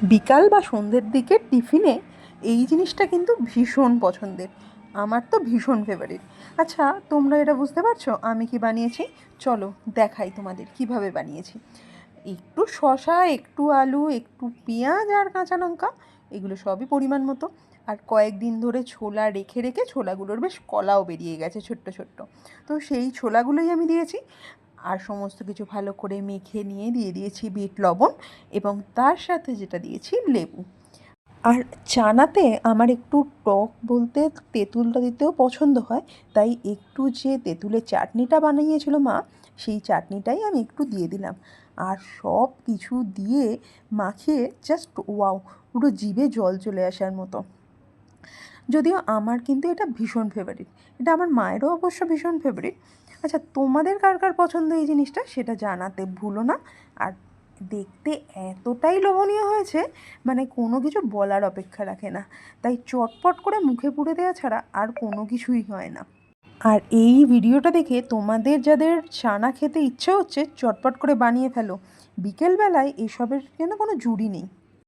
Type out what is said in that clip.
বিকাল বা সন্ধ্যের দিকে টিফিনে এই জিনিসটা কিন্তু ভীষণ পছন্দের। আমার তো ভীষণ ফেভারিট। আচ্ছা, তোমরা এটা বুঝতে পারছো আমি কি বানিয়েছি? চলো দেখাই তোমাদের কিভাবে বানিয়েছি। একটু শসা, একটু আলু, একটু পেঁয়াজ আর কাঁচা লঙ্কা, এগুলো সবই পরিমাণ মতো। আর কয়েকদিন ধরে ছোলা রেখে রেখে ছোলাগুলোর বেশ কলাও বেরিয়ে গেছে ছোট্ট ছোট্ট। তো সেই ছোলাগুলোই আমি দিয়েছি। আর সমস্ত কিছু ভালো করে মেখে নিয়ে দিয়ে দিয়েছি বিট লবণ, এবং তার সাথে যেটা দিয়েছি লেবু। আর চানাতে আমার একটু টক বলতে তেঁতুলটা দিতেও পছন্দ হয়, তাই একটু যে তেঁতুলের চাটনিটা বানিয়েছিল মা, সেই চাটনিটাই আমি একটু দিয়ে দিলাম। আর সব কিছু দিয়ে মাখিয়ে জাস্ট ওয়াও, পুরো জিভে জল চলে আসার মতো। যদিও আমার কিন্তু এটা ভীষণ ফেভারিট, এটা আমার মায়েরও অবশ্য ভীষণ ফেভারিট। আচ্ছা, তোমাদের কার কার পছন্দ এই জিনিসটা সেটা জানাতে ভুলো না। আর দেখতে এতটাই লোভনীয় হয়েছে, মানে কোনো কিছু বলার অপেক্ষা রাখে না। তাই চটপট করে মুখে পুরে দেওয়া ছাড়া আর কোনো কিছুই হয় না। আর এই ভিডিওটা দেখে তোমাদের যাদের চানা খেতে ইচ্ছে হচ্ছে, চটপট করে বানিয়ে ফেলো। বিকেলবেলায় এসবের যেন কোনো জুড়ি নেই।